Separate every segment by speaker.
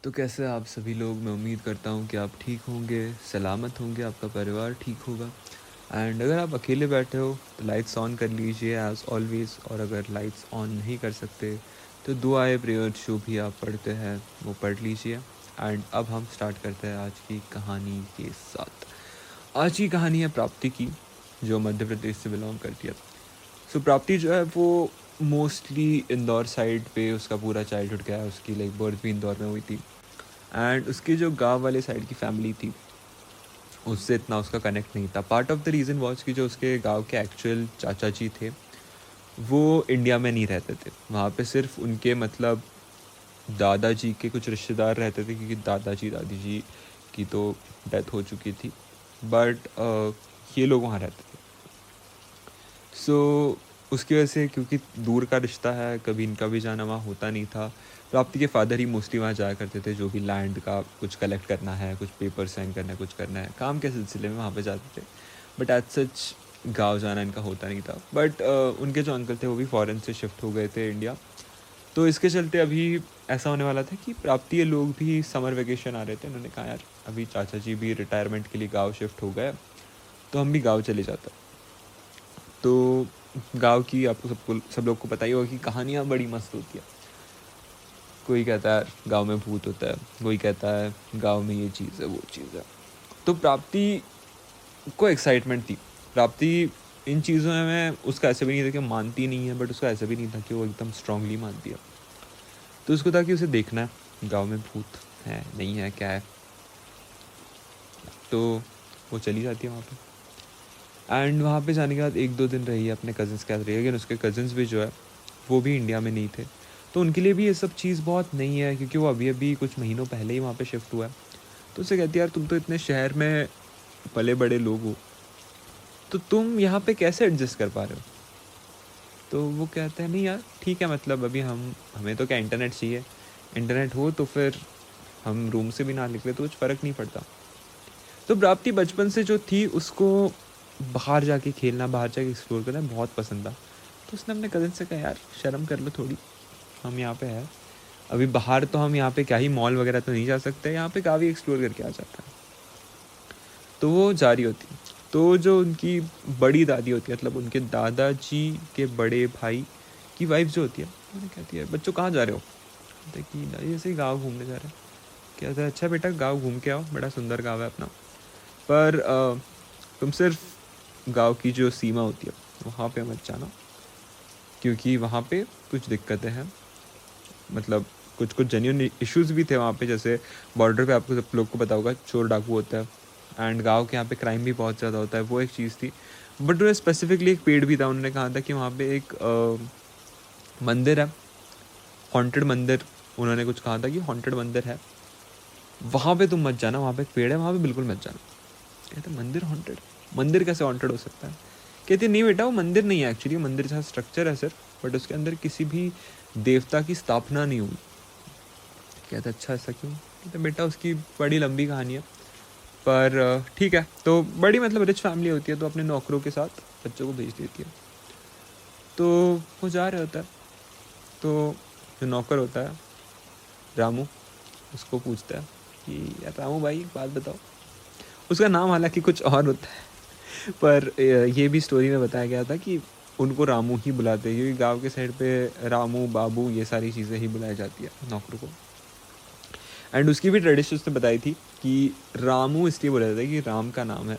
Speaker 1: तो कैसे आप सभी लोग? मैं उम्मीद करता हूँ कि आप ठीक होंगे, सलामत होंगे, आपका परिवार ठीक होगा। एंड अगर आप अकेले बैठे हो तो लाइट्स ऑन कर लीजिए एज़ ऑलवेज़, और अगर लाइट्स ऑन नहीं कर सकते तो दुआएँ प्रेयर्स जो भी आप पढ़ते हैं वो पढ़ लीजिए। एंड अब हम स्टार्ट करते हैं आज की कहानी के साथ। आज की कहानी है प्राप्ति की, जो मध्य प्रदेश से बिलॉन्ग करती है। सो प्राप्ति जो है वो मोस्टली इंदौर साइड पे उसका पूरा चाइल्डहुड गया है। उसकी लाइक बर्थ भी इंदौर में हुई थी। एंड उसकी जो गाँव वाले साइड की फैमिली थी, उससे इतना उसका कनेक्ट नहीं था। Part of the reason was कि जो उसके गाँव के एक्चुअल चाचा जी थे, वो इंडिया में नहीं रहते थे। वहाँ पे सिर्फ उनके मतलब दादाजी के कुछ रिश्तेदार रहते थे, क्योंकि दादाजी दादी जी की तो डेथ हो चुकी थी। बट ये लोग वहाँ रहते थे। सो उसकी वजह से, क्योंकि दूर का रिश्ता है, कभी इनका भी जाना वहाँ होता नहीं था। प्राप्ति के फादर ही मोस्टली वहाँ जाया करते थे, जो भी लैंड का कुछ कलेक्ट करना है, कुछ पेपर साइन करना है, कुछ करना है, काम के सिलसिले में वहाँ पे जाते थे। बट एज सच गाँव जाना इनका होता नहीं था। बट उनके जो अंकल थे वो भी फॉरेन से शिफ्ट हो गए थे इंडिया। तो इसके चलते अभी ऐसा होने वाला था कि प्राप्ति ये लोग भी समर वेकेशन आ रहे थे। उन्होंने कहा यार अभी चाचा जी भी रिटायरमेंट के लिए गाँव शिफ्ट हो गए, तो हम भी गाँव चले जाते। तो गाँव की आपको सब लोग को पता ही होगा कि कहानियाँ बड़ी मस्त होती है। कोई कहता है गाँव में भूत होता है, कोई कहता है गाँव में ये चीज़ है, वो चीज़ है। तो प्राप्ति को एक्साइटमेंट थी। प्राप्ति इन चीज़ों में उसका ऐसा भी नहीं था कि मानती नहीं है, बट उसका ऐसा भी नहीं था कि वो एकदम स्ट्रांगली मानती है। तो उसको था कि उसे देखना है गाँव में भूत है नहीं है क्या है। तो वो चली जाती है वहाँ पे। एंड वहाँ पे जाने के बाद 1-2 दिन रही है, अपने कज़न्स के साथ रही है। लेकिन उसके कज़न्स भी जो है वो भी इंडिया में नहीं थे। तो उनके लिए भी ये सब चीज़ बहुत नई है, क्योंकि वो अभी-अभी कुछ महीनों पहले ही वहाँ पे शिफ्ट हुआ है। तो उससे कहती है यार तुम तो इतने शहर में पले-बड़े लोग हो, तो तुम यहाँ पे कैसे एडजस्ट कर पा रहे हो? तो वो कहते हैं नहीं यार ठीक है, मतलब अभी हमें तो क्या इंटरनेट चाहिए। इंटरनेट हो तो फिर हम रूम से भी ना निकले तो कुछ फ़र्क नहीं पड़ता। तो प्राप्ति बचपन से जो थी उसको बाहर जाके खेलना, बाहर जाके एक्सप्लोर करना बहुत पसंद था। तो उसने अपने कज़न से कहा यार शर्म कर लो थोड़ी, हम यहाँ पे हैं। अभी बाहर तो हम यहाँ पे क्या ही मॉल वगैरह तो नहीं जा सकते, यहाँ पे काफ़ी एक्सप्लोर करके आ जाता है। तो वो जा रही होती। तो जो उनकी बड़ी दादी होती है, मतलब उनके दादाजी के बड़े भाई की वाइफ जो होती है, उन्हें कहती है बच्चों कहाँ जा रहे हो? कहते हैं कि दादी ऐसे ही गाँव घूमने जा रहे हैं। कहता है अच्छा बेटा गाँव घूम के आओ, बड़ा सुंदर गाँव है अपना। पर तुम सिर्फ गाँव की जो सीमा होती है वहाँ पे मत जाना, क्योंकि वहाँ पे कुछ दिक्कतें हैं। मतलब कुछ कुछ जेन्युइन इश्यूज़ भी थे वहाँ पे। जैसे बॉर्डर पे आपको सब लोग को पता होगा चोर डाकू होता है। एंड गाँव के यहाँ पे क्राइम भी बहुत ज़्यादा होता है, वो एक चीज़ थी। बट उन्होंने स्पेसिफिकली एक पेड़ भी था, उन्होंने कहा था कि वहाँ पे एक मंदिर है, हॉन्टेड मंदिर। उन्होंने कुछ कहा था कि हॉन्टेड मंदिर है, वहाँ पे तुम मत जाना, वहाँ पे एक पेड़ है, वहाँ पे बिल्कुल मत जाना। कहते मंदिर हॉन्टेड? मंदिर कैसे हॉन्टेड हो सकता है? कहते नहीं बेटा वो मंदिर नहीं है, एक्चुअली मंदिर जैसा स्ट्रक्चर है सर, बट उसके अंदर किसी भी देवता की स्थापना नहीं हुई। कहते अच्छा ऐसा क्यों? कहते बेटा उसकी बड़ी लंबी कहानी है, पर ठीक है। तो बड़ी मतलब रिच फैमिली होती है, तो अपने नौकरों के साथ बच्चों को भेज देती है। तो वो जा रहा होता है। तो जो नौकर होता है रामू, उसको पूछता है कि यार रामू भाई एक बात बताओ। उसका नाम हालांकि कुछ और होता है, पर ये भी स्टोरी में बताया गया था कि उनको रामू ही बुलाते हैं, क्योंकि गांव के साइड पे रामू बाबू ये सारी चीज़ें ही बुलाई जाती है नौकरों को। एंड उसकी भी ट्रेडिशन उसने बताई थी कि रामू इसलिए बोला जाता है कि राम का नाम है।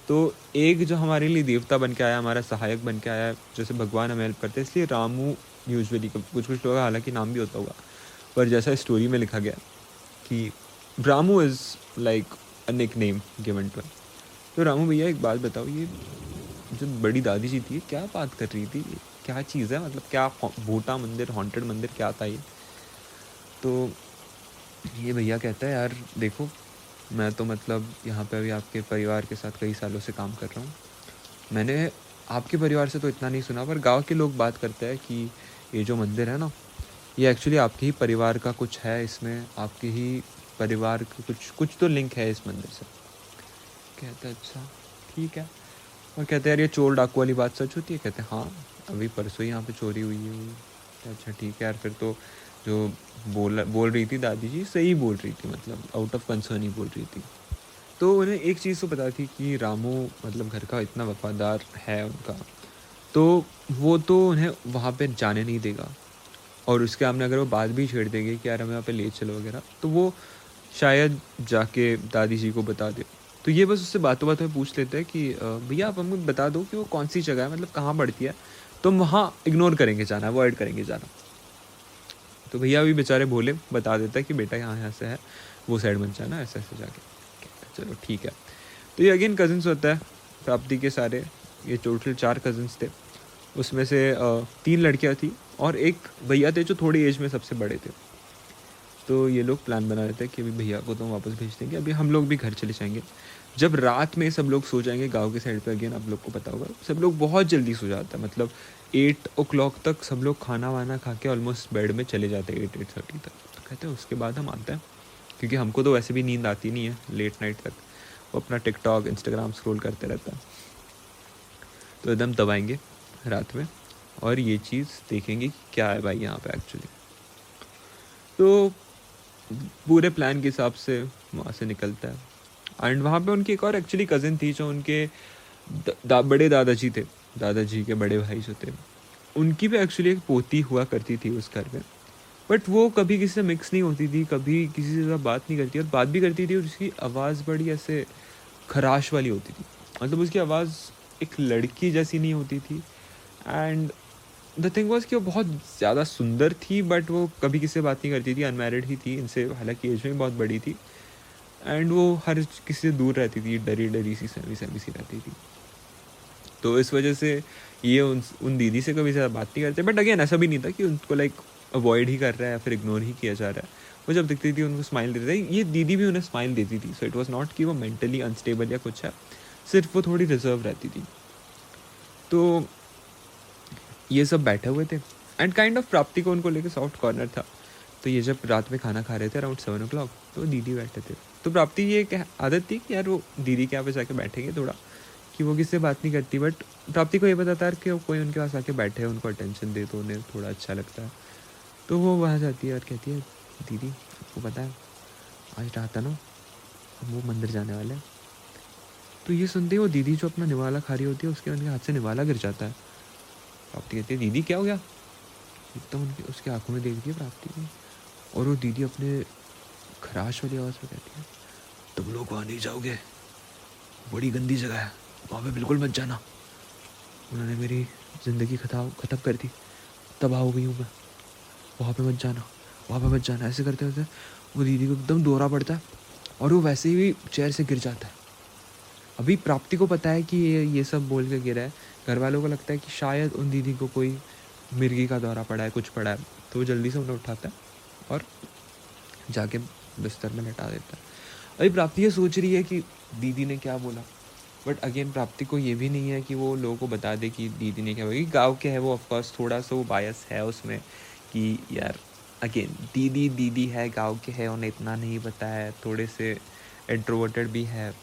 Speaker 1: तो एक जो हमारे लिए देवता बन के आया, हमारा सहायक बन के आया है, जैसे भगवान हमें हेल्प करते हैं, इसलिए रामू यूजुअली कुछ कुछ लोग हालांकि नाम भी होता होगा, पर जैसा स्टोरी में लिखा गया कि Ramu is like a nickname given to. तो रामू भैया एक बात बताओ, ये जो बड़ी दादी जी थी क्या बात कर रही थी, ये क्या चीज़ है, मतलब क्या भूटा मंदिर, हॉन्टेड मंदिर क्या था ये? तो ये भैया कहता है यार देखो, मैं तो मतलब यहाँ पे अभी आपके परिवार के साथ कई सालों से काम कर रहा हूँ। मैंने आपके परिवार से तो इतना नहीं सुना, पर गांव के लोग बात करते हैं कि ये जो मंदिर है ना, ये एक्चुअली आपके ही परिवार का कुछ है, इसमें आपके ही परिवार का कुछ कुछ तो लिंक है इस मंदिर से। कहते हैं अच्छा ठीक है। और कहते हैं यार ये चोर डाकू वाली बात सच होती है? कहते हैं हाँ, अभी परसों ही यहाँ पे चोरी हुई है। अच्छा ठीक है यार, फिर तो जो बोल रही थी दादी जी, सही बोल रही थी, मतलब आउट ऑफ कंसर्न ही बोल रही थी। तो उन्हें एक चीज़ तो पता थी कि रामू मतलब घर का इतना वफ़ादार है उनका, तो वो तो उन्हें वहाँ पे जाने नहीं देगा। और उसके सामने अगर वो बात भी छेड़ देंगे कि यार हमें वहाँ पे ले चलो वगैरह, तो वो शायद जाके दादी जी को बता दे। तो ये बस उससे बातों-बातों में पूछ लेते हैं कि भैया आप हमें बता दो कि वो कौन-सी जगह है, मतलब कहाँ पड़ती है? तो हम वहाँ इग्नोर करेंगे जाना, अवॉइड करेंगे जाना। तो भैया भी बेचारे भोले, बता देता है कि बेटा यहाँ-यहाँ से है, वो साइड मत जाना, ऐसे-ऐसे जाके। कहता है चलो ठीक है। तो ये अगेन कज़िन्स होता है, प्राप्ति के सारे, ये टोटल 4 कज़िन्स थे। उसमें से 3 लड़कियाँ थी और 1 भैया थे जो थोड़ी एज में सबसे बड़े थे। तो ये लोग प्लान बना रहे थे कि अभी भैया को तो वापस भेज देंगे, अभी हम लोग भी घर चले जाएँगे। जब रात में सब लोग सो जाएँगे गाँव के साइड पे, अगेन आप लोग को पता होगा, सब लोग बहुत जल्दी सो जाते हैं, मतलब 8 ओ क्लॉक तक सब लोग खाना-वाना खा के ऑलमोस्ट बेड में चले जाते हैं 8-8:30 तक। तो कहते हैं उसके बाद हम आते हैं, क्योंकि हमको तो वैसे भी नींद आती नहीं है लेट नाइट तक। वो अपना टिकटॉक, इंस्टाग्राम स्क्रॉल करते रहता है। तो एकदम दबाएँगे रात में और ये चीज़ देखेंगे कि क्या है भाई यहाँ पे एक्चुअली। तो पूरे प्लान के हिसाब से वहाँ से निकलता है एंड वहाँ पे उनकी एक और एक्चुअली कज़िन थी जो उनके बड़े दादाजी थे, दादाजी के बड़े भाई जो थे, उनकी भी एक्चुअली एक पोती हुआ करती थी उस घर में। बट वो कभी किसी से मिक्स नहीं होती थी, कभी किसी से ज़्यादा बात नहीं करती, और बात भी करती थी और उसकी आवाज़ बड़ी ऐसे खराश वाली होती थी, मतलब उसकी आवाज़ एक लड़की जैसी नहीं होती थी। एंड द थिंग वाज़ कि वो बहुत ज़्यादा सुंदर थी, बट वो कभी किसी से बात नहीं करती थी, अनमैरिड ही थी इनसे, हालांकि एज में बहुत बड़ी थी। एंड वो हर किसी से दूर रहती थी, डरी डरी सी, सहमी सहमी सी रहती थी। तो इस वजह से ये उन दीदी से कभी ज़्यादा बात नहीं करते। बट अगेन ऐसा भी नहीं था कि उनको लाइक अवॉइड ही कर रहा है या फिर इग्नोर ही किया जा रहा है। वो जब दिखती थी उनको स्माइल देते थे, ये दीदी भी उन्हें स्माइल देती थी। सो इट वॉज नॉट कि वो मेंटली अनस्टेबल या कुछ है, सिर्फ वो थोड़ी रिजर्व रहती थी। तो ये सब बैठे हुए थे एंड काइंड ऑफ प्राप्ति को उनको लेकर सॉफ्ट कॉर्नर था। तो ये जब रात में खाना खा रहे थे अराउंड 7 o'clock, तो दीदी बैठे थे। तो प्राप्ति ये एक आदत थी कि यार वो दीदी के यहाँ पे जाके बैठेंगे थोड़ा, कि वो किसी से बात नहीं करती, बट प्राप्ति को ये पता था कि वो कोई उनके पास आके बैठे, उनको अटेंशन दे तो उन्हें थोड़ा अच्छा लगता है। तो वो वहाँ जाती है और कहती है दीदी आपको पता है आज रात है ना, हम वो मंदिर जाने वाले हैं। तो ये सुनते ही वो दीदी जो अपना निवाला खा रही होती है, उसके उनके हाथ से निवाला गिर जाता है। प्राप्ति कहती है दीदी क्या हो गया? एकदम उनकी उसकी आंखों में देखती है प्राप्ति को, और वो दीदी अपने खराश वाली आवाज़ में कहती है तुम लोग वहाँ नहीं जाओगे, बड़ी गंदी जगह है, वहाँ पे बिल्कुल मत जाना। उन्होंने मेरी ज़िंदगी ख़त्म कर दी, तबाह हो गई हूँ मैं, वहाँ पे मत जाना, वहाँ पे मत जाना। ऐसे करते करते वो दीदी को एकदम दौरा पड़ता है और वो वैसे ही चेयर से गिर जाता है। अभी प्राप्ति को पता है कि ये सब बोल के गिरा है। घर वालों को लगता है कि शायद उन दीदी को कोई मिर्गी का दौरा पड़ा है, कुछ पड़ा है। तो वो जल्दी से उन्हें उठाता है और जाके बिस्तर में लेटा देता है। अभी प्राप्ति ये सोच रही है कि दीदी ने क्या बोला, बट अगेन प्राप्ति को ये भी नहीं है कि वो लोगों को बता दे कि दीदी ने क्या बोला। गाँव के है वो, ऑफकोर्स थोड़ा सा वो बायस है उसमें कि यार अगेन दीदी दीदी है, गाँव के है, उन्हें इतना नहीं पता है, थोड़े से इंट्रोवर्टेड भी है।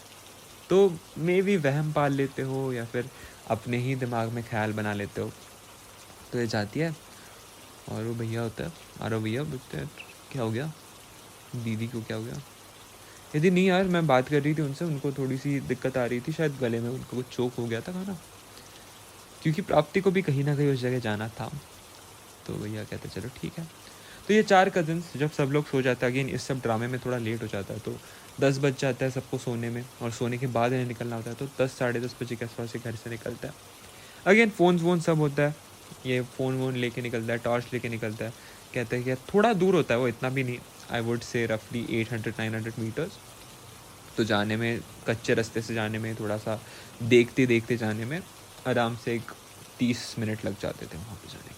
Speaker 1: तो मे भी वहम पाल लेते हो या फिर अपने ही दिमाग में ख्याल बना लेते हो। तो ये जाती है और वो भैया होता है, आरो भैया पूछते हैं क्या हो गया, दीदी को क्या हो गया? यदि नहीं यार मैं बात कर रही थी उनसे, उनको थोड़ी सी दिक्कत आ रही थी, शायद गले में उनको कुछ चोक हो गया था खाना, क्योंकि प्राप्ति को भी कहीं ना कहीं उस जगह जाना था। तो भैया कहते चलो ठीक है। तो ये 4 कज़न्स जब सब लोग सो जाते हैं, अगेन इस सब ड्रामे में थोड़ा लेट हो जाता है, तो 10 बज जाता है सबको सोने में, और सोने के बाद इन्हें निकलना होता है। तो 10 साढ़े 10 बजे के आसपास से घर से निकलता है। अगेन फ़ोन वोन सब होता है, ये फ़ोन वोन लेके निकलता है, टॉर्च लेके निकलता है। कहते हैं कि यार थोड़ा दूर होता है वो, इतना भी नहीं, आई वुड से रफली 800-900 मीटर्स। तो जाने में, कच्चे रास्ते से जाने में, थोड़ा सा देखते देखते जाने में आराम से एक 30 मिनट लग जाते थे वहाँ पे जाने के लिए।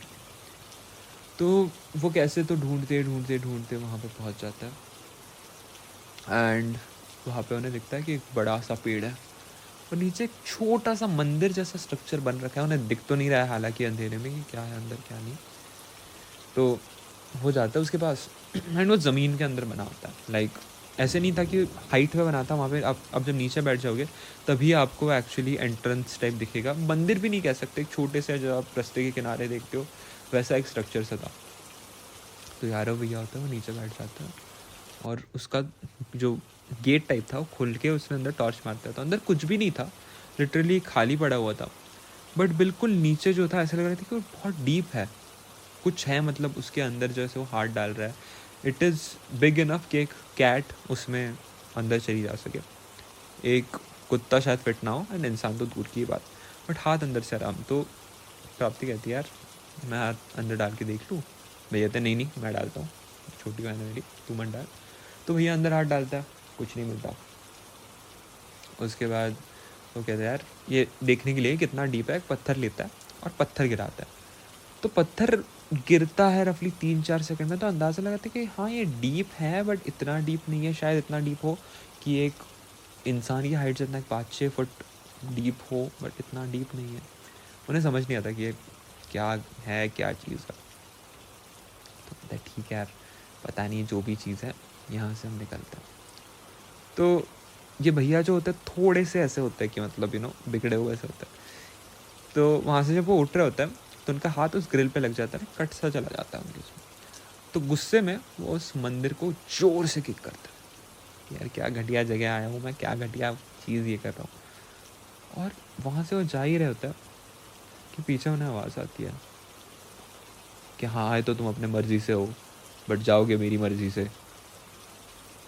Speaker 1: तो वो कैसे तो ढूंढते ढूंढते ढूंढते वहाँ पे पहुँच जाता है एंड वहाँ पे उन्हें दिखता है कि एक बड़ा सा पेड़ है और नीचे एक छोटा सा मंदिर जैसा स्ट्रक्चर बन रखा है। उन्हें दिख तो नहीं रहा है हालांकि अंधेरे में कि क्या है अंदर क्या नहीं। तो हो जाता है उसके पास एंड वो ज़मीन के अंदर बना होता है। लाइक ऐसे नहीं था कि हाइट में बना था, वहाँ पे अब जब नीचे बैठ जाओगे तभी आपको एक्चुअली एंट्रेंस टाइप दिखेगा। मंदिर भी नहीं कह सकते, एक छोटे से जो आप रास्ते के किनारे देखते हो वैसा एक स्ट्रक्चर सा था। तो यारव भैया होता है वो नीचे बैठ जाता है और उसका जो गेट टाइप था वो खुल के उसने अंदर टॉर्च मारता था। अंदर कुछ भी नहीं था, लिटरली खाली पड़ा हुआ था, बट बिल्कुल नीचे जो था ऐसा लग रहा था कि वो बहुत डीप है, कुछ है, मतलब उसके अंदर जैसे वो हाथ डाल रहा है। इट इज़ बिग इनफ कि एक कैट उसमें अंदर चली जा सके, एक कुत्ता शायद फिट ना हो, एंड इंसान तो दूर की बात, बट हाथ अंदर से आराम। तो प्राप्ति कहती है यार मैं हाथ अंदर डाल के देख लूँ। भैया कहते नहीं नहीं मैं डालता हूँ, छोटी बहन है मेरी, तू मत डाल। तो भैया अंदर हाथ डालता है, कुछ नहीं मिलता। उसके बाद वो कहते हैं यार ये देखने के लिए कितना डीप है, एक पत्थर लेता है और पत्थर गिराता है। तो पत्थर गिरता है रफली 3-4 सेकंड में, तो अंदाज़ा लगाते हैं कि हाँ ये डीप है, बट इतना डीप नहीं है, शायद इतना डीप हो कि एक इंसान की हाइट जितना 5-6 फुट डीप हो, बट इतना डीप नहीं है। उन्हें समझ नहीं आता कि ये क्या है, क्या चीज़ है। तो कहता है ठीक है यार पता नहीं जो भी चीज़ है, यहाँ से हम निकलते हैं। तो ये भैया जो होते हैं थोड़े से ऐसे होते हैं कि मतलब बिगड़े हुए ऐसे होते हैं। तो वहाँ से जब वो उठ रहे होते हैं तो उनका हाथ उस ग्रिल पे लग जाता है, कट सा चला जाता है उनके उसमें। तो गुस्से में वो उस मंदिर को जोर से किक करता है, यार क्या घटिया जगह आया हूँ मैं, क्या घटिया चीज़ ये कर रहा हूँ। और वहाँ से वो जा ही रहे होते हैं कि पीछे उन्हें आवाज़ आती है कि हाँ आए तो तुम अपने मर्जी से हो, बट जाओगे मेरी मर्जी से।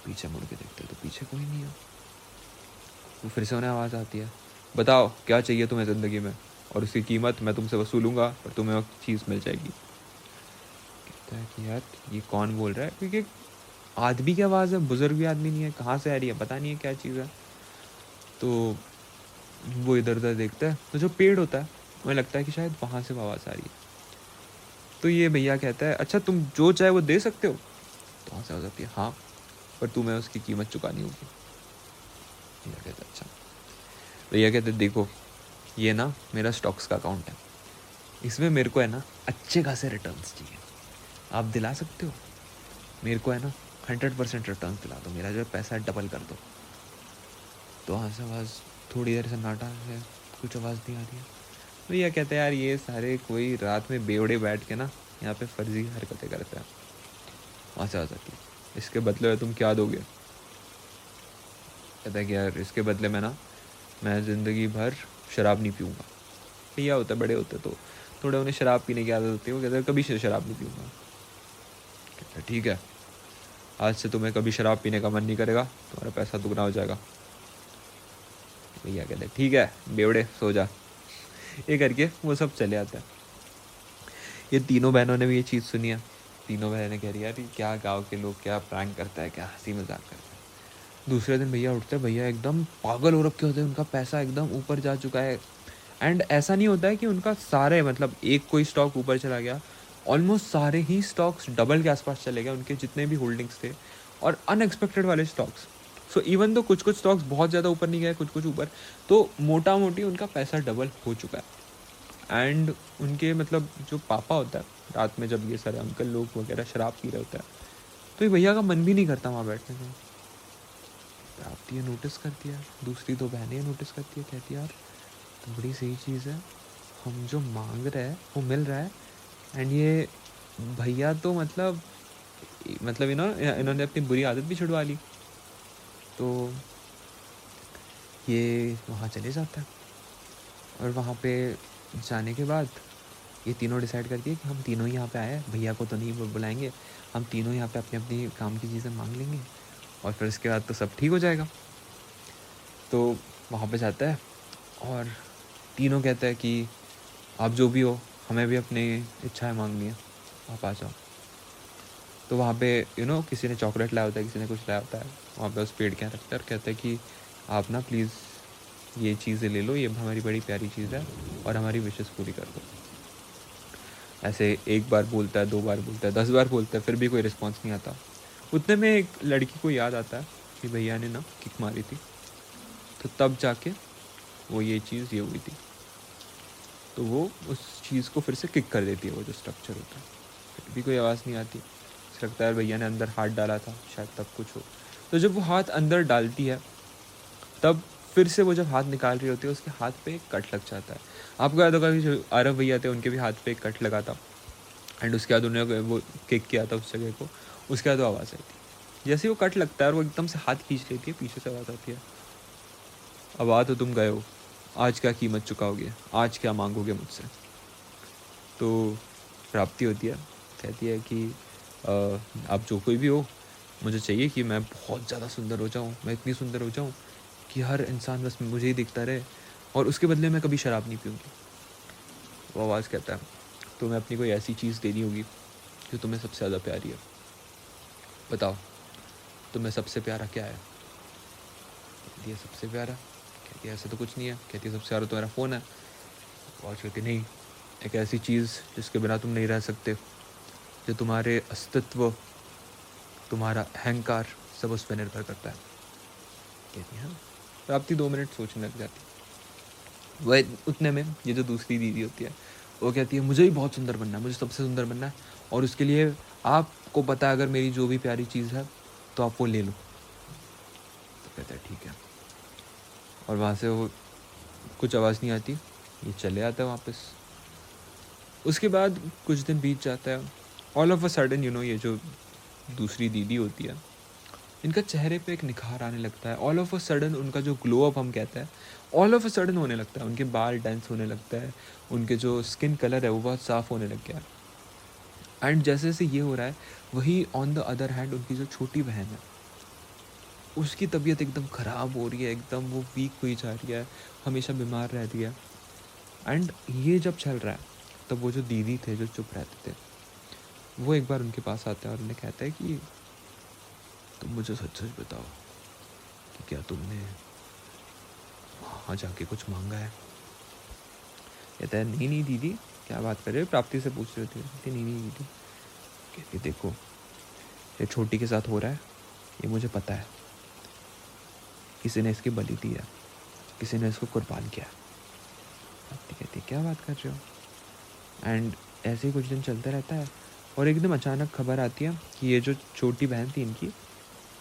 Speaker 1: पीछे मुड़ के देखते तो पीछे कोई नहीं है। तो फिर से उन्हें आवाज़ आती है, बताओ क्या चाहिए तुम्हें ज़िंदगी में, और उसकी कीमत मैं तुमसे वसूलूंगा और तुम्हें वो चीज़ मिल जाएगी। कहता है कि यार ये कौन बोल रहा है, क्योंकि आदमी की आवाज़ है, बुजुर्ग भी आदमी नहीं है, कहाँ से आ रही है पता नहीं है क्या चीज़ है। तो वो इधर उधर देखता है तो जो पेड़ होता है मुझे लगता है कि शायद वहाँ से आवाज़ आ रही है। तो ये भैया कहता है अच्छा तुम जो चाहे वो दे सकते हो। तो वहाँ से आवाज़ आती है हाँ, पर तुम्हें उसकी कीमत चुकानी होगी। भैया कहता है अच्छा। भैया कहते देखो ये ना मेरा स्टॉक्स का अकाउंट है, इसमें मेरे को है ना अच्छे खासे रिटर्न्स चाहिए, आप दिला सकते हो? मेरे को है ना 100% रिटर्न्स दिला दो, मेरा जो है पैसा डबल कर दो। तो वहाँ से आवाज़ थोड़ी देर से नाटा है, कुछ आवाज़ नहीं आ रही है। भैया कहते हैं यार ये सारे कोई रात में बेवड़े बैठ के ना यहाँ पे फर्जी हरकतें करते हैं। वहाँ से आवाज़ आती है इसके बदले में तुम क्या दोगे? कहता है कि यार इसके बदले में ना मैं ज़िंदगी भर शराब नहीं पीऊँगा। भैया होता है बड़े होते तो थोड़े उन्हें शराब पीने की आदत होती है, वो कहते हैं कभी शराब नहीं पीऊँगा। कहता है ठीक है आज से तुम्हें कभी शराब पीने का मन नहीं करेगा, तुम्हारा पैसा दुगना हो जाएगा। भैया कहते हैं ठीक है बेवड़े सो जा। ये करके वो सब चले आते हैं। ये तीनों बहनों ने भी ये चीज़ सुनी है। तीनों बहनें कह रही है यार ये क्या गाँव के लोग क्या प्रैंक करता है, क्या हंसी मजाक करता है। दूसरे दिन भैया उठते हैं, भैया एकदम पागल हो रखे होते हैं, उनका पैसा एकदम ऊपर जा चुका है। एंड ऐसा नहीं होता है कि उनका सारे मतलब एक कोई स्टॉक ऊपर चला गया, ऑलमोस्ट सारे ही स्टॉक्स डबल के आसपास चले गए, उनके जितने भी होल्डिंग्स थे, और अनएक्सपेक्टेड वाले स्टॉक्स। सो इवन तो कुछ कुछ स्टॉक्स बहुत ज़्यादा ऊपर नहीं गए, कुछ कुछ ऊपर, तो मोटा मोटी उनका पैसा डबल हो चुका है। एंड उनके मतलब जो पापा होता है रात में जब ये सारे अंकल लोग वगैरह शराब पी रहे होते हैं, तो ये भैया का मन भी नहीं करता वहाँ बैठने का। प्राप्ति ये नोटिस करती है, दूसरी दो बहनें नोटिस करती है, कहती है यार तो बड़ी सही चीज़ है, हम जो मांग रहे हैं वो मिल रहा है, एंड ये भैया तो मतलब इन्होंने अपनी बुरी आदत भी छुड़वा ली। तो ये वहाँ चले जाता है, और वहाँ पे जाने के बाद ये तीनों डिसाइड करती है कि हम तीनों ही यहाँ पे आए हैं, भैया को तो नहीं बुलाएंगे, हम तीनों यहाँ पे अपनी अपनी काम की चीज़ें मांग लेंगे, और फिर उसके बाद तो सब ठीक हो जाएगा। तो वहाँ पे जाता है और तीनों कहते हैं कि आप जो भी हो हमें भी अपनी इच्छाएं मांगनी है, आप आ जाओ। तो वहाँ पे किसी ने चॉकलेट लाया होता है, किसी ने कुछ लाया होता है, वहाँ पे उस पेड़ के यहाँ रखता है और कहता है कि आप ना प्लीज़ ये चीज़ें ले लो, ये हमारी बड़ी प्यारी चीज़ है और हमारी विशेस पूरी कर दो। ऐसे एक बार बोलता है, 2 बार बोलता है, 10 बार बोलता है, फिर भी कोई रिस्पॉन्स नहीं आता। उतने में एक लड़की को याद आता है कि भैया ने ना किक मारी थी, तो तब जाके वो ये चीज़ ये हुई थी। तो वो उस चीज़ को फिर से किक कर देती है, वो जो स्ट्रक्चर होता है, फिर भी कोई आवाज़ नहीं आती। उसे लगता है भैया ने अंदर हाथ डाला था, शायद तब कुछ हो। तो जब वो हाथ अंदर डालती है तब फिर से वो जब हाथ निकाल रही होती है उसके हाथ पे एक कट लग जाता है। आपको याद होगा कि जो आरव भैया थे उनके भी हाथ पे एक कट लगा था, एंड उसके बाद उन्होंने वो किक किया था उस जगह को, उसके बाद वो आवाज़ आई थी। जैसे ही वो कट लगता है और वो एकदम से हाथ खींच लेती है, पीछे से आवाज़ आती है, अब आ तो तुम गए हो, आज क्या कीमत चुकाओगे, आज क्या मांगोगे मुझसे। तो प्राप्ति होती है, कहती है कि आप जो कोई भी हो, मुझे चाहिए कि मैं बहुत ज़्यादा सुंदर हो जाऊँ, मैं इतनी सुंदर हो जाऊँ कि हर इंसान बस मुझे ही दिखता रहे, और उसके बदले मैं कभी शराब नहीं पीऊँगी। वो आवाज़ कहता है, तुम्हें अपनी कोई ऐसी चीज़ देनी होगी जो तुम्हें सबसे ज़्यादा प्यारी है, बताओ तुम्हें सबसे प्यारा क्या है। कहती है सबसे प्यारा, कहती है ऐसे तो कुछ नहीं है, कहती है सबसे प्यारा तो मेरा फ़ोन है। वॉच कहती नहीं, एक ऐसी चीज़ जिसके बिना तुम नहीं रह सकते, जो तुम्हारे अस्तित्व, तुम्हारा अहंकार सब उस पर निर्भर करता है। कहती है हाँ। प्राप्ति 2 मिनट सोचने लग जाती। वह उतने में ये जो दूसरी दीदी होती है, वो कहती है मुझे भी बहुत सुंदर बनना है, मुझे सबसे सुंदर बनना है, और उसके लिए आपको पता है अगर मेरी जो भी प्यारी चीज़ है तो आप वो ले लो। तो कहता है ठीक है, और वहाँ से वो कुछ आवाज़ नहीं आती, ये चले आता है वापस। उसके बाद कुछ दिन बीत जाता है, ऑल ऑफ अ सडन ये जो दूसरी दीदी होती है, इनका चेहरे पे एक निखार आने लगता है। ऑल ऑफ अ सडन उनका जो ग्लो अप हम कहते हैं, ऑल ऑफ अ सडन होने लगता है। उनके बाल डेंस होने लगता है, उनके जो स्किन कलर है वो बहुत साफ़ होने लग गया। एंड जैसे जैसे ये हो रहा है, वही ऑन द अदर हैंड उनकी जो छोटी बहन है, उसकी तबीयत एकदम ख़राब हो रही है, एकदम वो वीक हुई जा रही है, हमेशा बीमार रहती है। एंड ये जब चल रहा है, तब वो जो दीदी थे जो चुप रहते थे, वो एक बार उनके पास आते हैं और उन्हें कहते हैं कि तुम मुझे सच सच बताओ कि क्या तुमने वहाँ जाके कुछ मांगा है। कहता है नहीं नहीं दीदी, क्या बात कर रहे हो, प्राप्ति से पूछ रहे थे। कहती नहीं नहीं दीदी। कहती देखो, ये छोटी के साथ हो रहा है, ये मुझे पता है, किसी ने इसकी बलि दी है, किसी ने इसको कुर्बान किया। प्राप्ति कहती क्या बात कर रहे हो। एंड ऐसे ही कुछ दिन चलता रहता है, और एकदम अचानक खबर आती है कि ये जो छोटी बहन थी इनकी,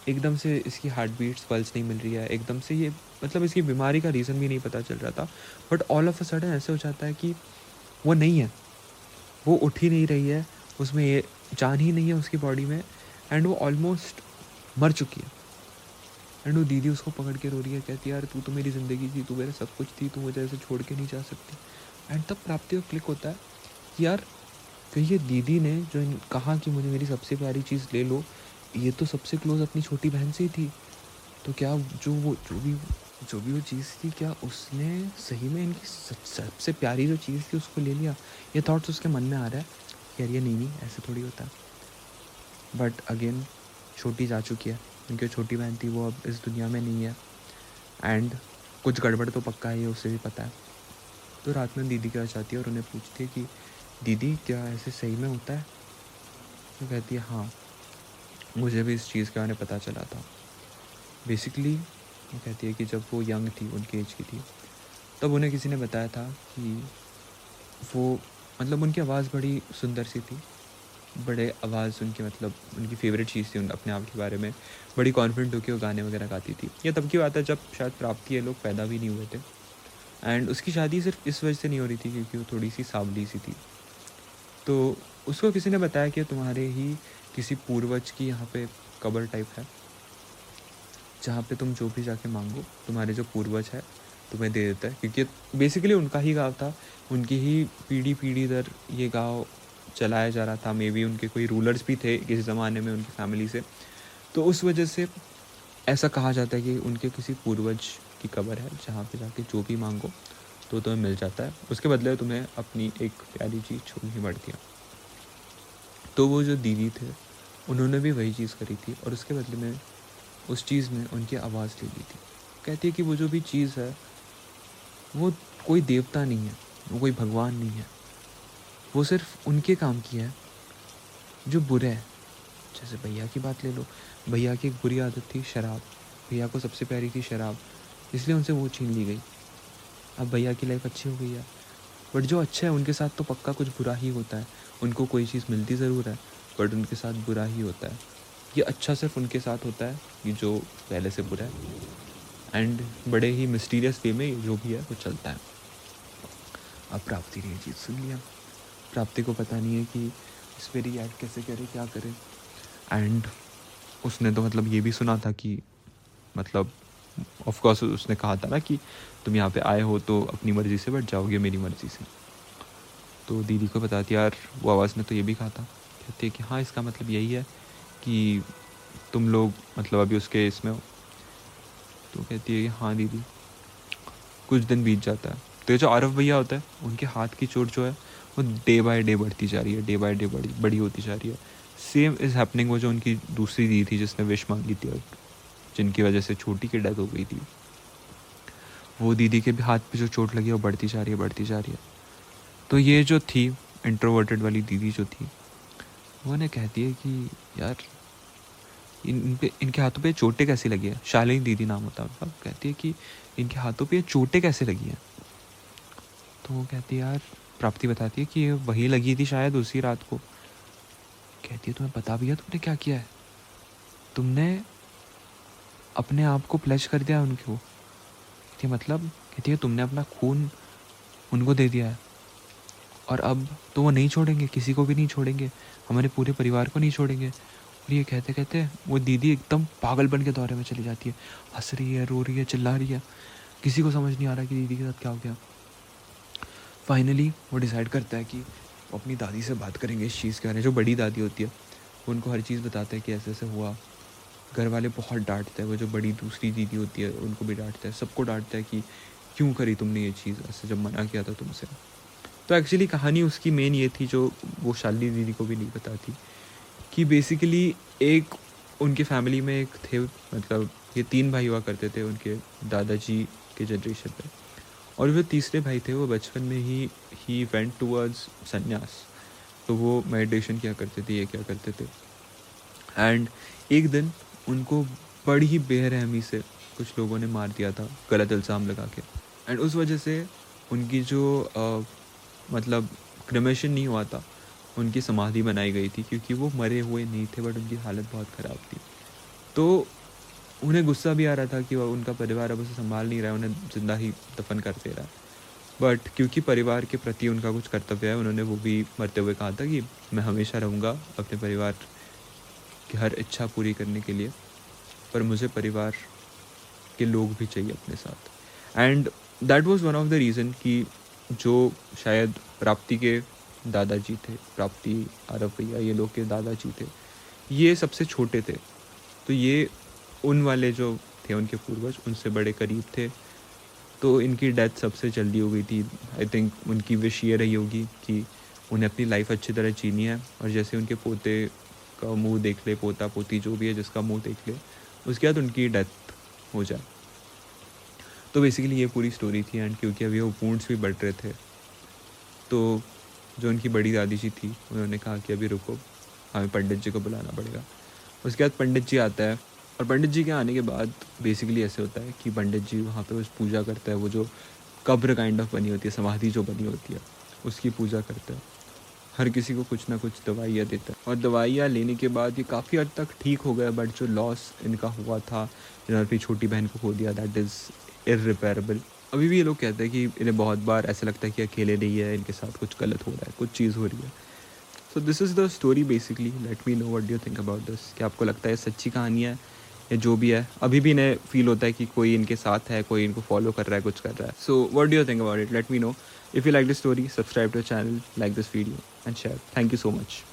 Speaker 1: एकदम से इसकी हार्ट बीट्स पल्स नहीं मिल रही है, एकदम से ये मतलब इसकी बीमारी का रीज़न भी नहीं पता चल रहा था, but all of a sudden ऐसे हो जाता है कि वो नहीं है, वो उठ ही नहीं रही है, उसमें ये जान ही नहीं है उसकी बॉडी में, एंड वो ऑलमोस्ट मर चुकी है। एंड वो दीदी उसको पकड़ के रो रही है, कहती है यार तू तो मेरी ज़िंदगी थी, तू मेरा सब कुछ थी, तू मुझे ऐसे छोड़ के नहीं जा सकती। एंड तब प्राप्ति को क्लिक होता है कि यार, तो ये दीदी ने जो कहा कि मुझे मेरी सबसे प्यारी चीज़ ले लो, ये तो सबसे क्लोज अपनी छोटी बहन से ही थी। तो क्या जो भी वो चीज़ थी, क्या उसने सही में इनकी सबसे प्यारी जो चीज़ थी उसको ले लिया। ये थॉट्स उसके मन में आ रहा है कि यार ये नहीं ऐसे थोड़ी होता। बट अगेन छोटी जा चुकी है, उनकी छोटी बहन थी वो अब इस दुनिया में नहीं है, एंड कुछ गड़बड़ तो पक्का है, ये उसे भी पता है। तो रात में दीदी क्या चाहती है और उन्हें पूछती है कि दीदी क्या ऐसे सही में होता है। तो कहती है हाँ, मुझे भी इस चीज़ के बारे में पता चला था। बेसिकली वो कहती है कि जब वो यंग थी, उनकी एज की थी, तब उन्हें किसी ने बताया था कि वो मतलब उनकी आवाज़ बड़ी सुंदर सी थी, बड़े आवाज़ उनकी मतलब उनकी फेवरेट चीज़ थी अपने आप के बारे में, बड़ी कॉन्फिडेंट होकर वो गाने वगैरह गाती थी। ये तब की बात है जब शायद प्राप्ति ये लोग पैदा भी नहीं हुए थे, एंड उसकी शादी सिर्फ इस वजह से नहीं हो रही थी क्योंकि वो थोड़ी सी सांवली सी थी। तो उसको किसी ने बताया कि तुम्हारे ही किसी पूर्वज की यहाँ पे कब्र टाइप है, जहाँ पे तुम जो भी जाके मांगो तुम्हारे जो पूर्वज है तुम्हें दे देता है, क्योंकि बेसिकली उनका ही गाँव था, उनकी ही पीढ़ी दर ये गाँव चलाया जा रहा था। मे बी उनके कोई रूलर्स भी थे किसी ज़माने में उनकी फैमिली से, तो उस वजह से ऐसा कहा जाता है कि उनके किसी पूर्वज की कब्र है जहाँ पे जाके जो भी मांगो तो तुम्हें मिल जाता है, उसके बदले तुम्हें अपनी एक प्यारी चीज़ छोड़नी पड़ती है। तो वो जो दीदी थे उन्होंने भी वही चीज़ करी थी, और उसके बदले में उस चीज़ में उनकी आवाज़ ले ली थी। कहती है कि वो जो भी चीज़ है वो कोई देवता नहीं है, वो कोई भगवान नहीं है, वो सिर्फ उनके काम की है जो बुरे हैं। जैसे भैया की बात ले लो, भैया की एक बुरी आदत थी शराब, भैया को सबसे प्यारी थी शराब, इसलिए उनसे वो छीन ली गई। अब भैया की लाइफ अच्छी हो गई है, बट जो अच्छा है उनके साथ तो पक्का कुछ बुरा ही होता है। उनको कोई चीज़ मिलती ज़रूर है, बट उनके साथ बुरा ही होता है। ये अच्छा सिर्फ उनके साथ होता है ये जो पहले से बुरा है, एंड बड़े ही मिस्टीरियस वे में जो भी है वो चलता है। अब प्राप्ति ने ये चीज़ सुन लिया। प्राप्ति को पता नहीं है कि इस पे रिएक्ट कैसे करे, क्या करे। एंड उसने तो मतलब ये भी सुना था कि मतलब ऑफ कोर्स उसने कहा था ना कि तुम यहाँ पे आए हो तो अपनी मर्ज़ी से, बट जाओगे मेरी मर्ज़ी से। तो दीदी को बताती यार वो आवाज़ ने तो ये भी कहा था। कहती है कि हाँ इसका मतलब यही है कि तुम लोग मतलब अभी उसके इसमें हो। तो कहती है कि हाँ दीदी। कुछ दिन बीत जाता है तो ये जो आरफ भैया होता है उनके हाथ की चोट जो है वो डे बाय डे बढ़ती जा रही है, डे बाय डे बड़ी होती जा रही है। सेम इज़ हैपनिंग वो जो उनकी दूसरी दीदी थी जिसने विश मांगी थी और जिनकी वजह से छोटी की डेथ हो गई थी, वो दीदी के भी हाथ पे जो चोट लगी है वो बढ़ती जा रही है, बढ़ती जा रही है। तो ये जो थी इंट्रोवर्टेड वाली दीदी जो थी वो ने कहती है कि यार इनके हाथों पे चोटें कैसी लगी है। शालिनी दीदी नाम होता है उनका। कहती है कि इनके हाथों पे चोटें कैसे लगी हैं। तो वो कहती है यार, प्राप्ति बताती है कि ये वही लगी थी शायद उसी रात को। कहती है तुम्हें पता भी है तुमने क्या किया है, तुमने अपने आप को प्लेज कर दिया उनको। कहती है मतलब। कहती है तुमने अपना खून उनको दे दिया है और अब तो वो नहीं छोड़ेंगे, किसी को भी नहीं छोड़ेंगे, हमारे पूरे परिवार को नहीं छोड़ेंगे। और ये कहते कहते वो दीदी एकदम पागलपन के दौरे में चली जाती है। हंस रही है, रो रही है, चिल्ला रही है। किसी को समझ नहीं आ रहा कि दीदी के साथ क्या हो गया। फाइनली वो डिसाइड करता है कि वो अपनी दादी से बात करेंगे इस चीज़ के बारे में। जो बड़ी दादी होती है वो उनको हर चीज़ बताते हैं कि ऐसे ऐसे हुआ। घर वाले बहुत डांटते हैं, वो जो बड़ी दूसरी दीदी होती है उनको भी डांटते हैं, सबको डांटता है कि क्यों करी तुमने ये चीज़, ऐसे जब मना किया था तुमसे। तो एक्चुअली कहानी उसकी मेन ये थी जो वो शालिनी दीदी को भी नहीं पता थी कि बेसिकली एक उनके फैमिली में एक थे, मतलब ये 3 भाई हुआ करते थे उनके दादाजी के जनरेशन पे। और जो तीसरे भाई थे वो बचपन में ही वेंट टूवर्ड्स संन्यास। तो वो मेडिटेशन किया करते थे, ये क्या करते थे। एंड एक दिन उनको बड़ी ही बेरहमी से कुछ लोगों ने मार दिया था, गलत इल्ज़ाम लगा के। एंड उस वजह से उनकी जो मतलब क्रिमेशन नहीं हुआ था, उनकी समाधि बनाई गई थी क्योंकि वो मरे हुए नहीं थे बट उनकी हालत बहुत ख़राब थी। तो उन्हें गुस्सा भी आ रहा था कि उनका परिवार अब उसे संभाल नहीं रहा है, उन्हें ज़िंदा ही दफन कर दे रहा है। बट क्योंकि परिवार के प्रति उनका कुछ कर्तव्य है, उन्होंने वो भी मरते हुए कहा था कि मैं हमेशा रहूँगा अपने परिवार की हर इच्छा पूरी करने के लिए, पर मुझे परिवार के लोग भी चाहिए अपने साथ। And that was one of the reason कि जो शायद प्राप्ति के दादाजी थे, प्राप्ति आरफ भैया ये लोग के दादाजी थे, ये सबसे छोटे थे। तो ये उन वाले जो थे उनके पूर्वज उनसे बड़े करीब थे। तो इनकी डेथ सबसे जल्दी हो गई थी। आई थिंक उनकी विश ये रही होगी कि उन्हें अपनी लाइफ अच्छी तरह जीनी है और जैसे उनके पोते का मुंह देख ले, पोता पोती जो भी है जिसका मुंह देख ले, उसके बाद उनकी डेथ हो जाए। तो बेसिकली ये पूरी स्टोरी थी। एंड क्योंकि अभी वो वुंड्स भी बढ़ रहे थे तो जो उनकी बड़ी दादी जी थी उन्होंने कहा कि अभी रुको, हमें पंडित जी को बुलाना पड़ेगा। उसके बाद पंडित जी आता है और पंडित जी के आने के बाद बेसिकली ऐसे होता है कि पंडित जी वहाँ पे उस पूजा करता है, वो जो कब्र काइंड ऑफ बनी होती है, समाधि जो बनी होती है उसकी पूजा करता है। हर किसी को कुछ ना कुछ दवाइयाँ देता है और दवाइयाँ लेने के बाद ये काफ़ी हद तक ठीक हो गया। बट जो लॉस इनका हुआ था, जिन्होंने अपनी छोटी बहन को खो दिया, दैट इज़ इररिपेरेबल। अभी भी ये लोग कहते हैं कि इन्हें बहुत बार ऐसा लगता है कि अकेले नहीं है, इनके साथ कुछ गलत हो रहा है, कुछ चीज़ हो रही है। So this is the story basically. Late me know what do you think about this. क्या आपको लगता है सच्ची कहानी है या जो भी है, अभी भी इन्हें फील होता है कि कोई इनके साथ है, कोई इनको फॉलो कर रहा है, कुछ कर रहा है। So what do you think about it, let me know. If you like this story, subscribe to channel, like this video and share. Thank you so much.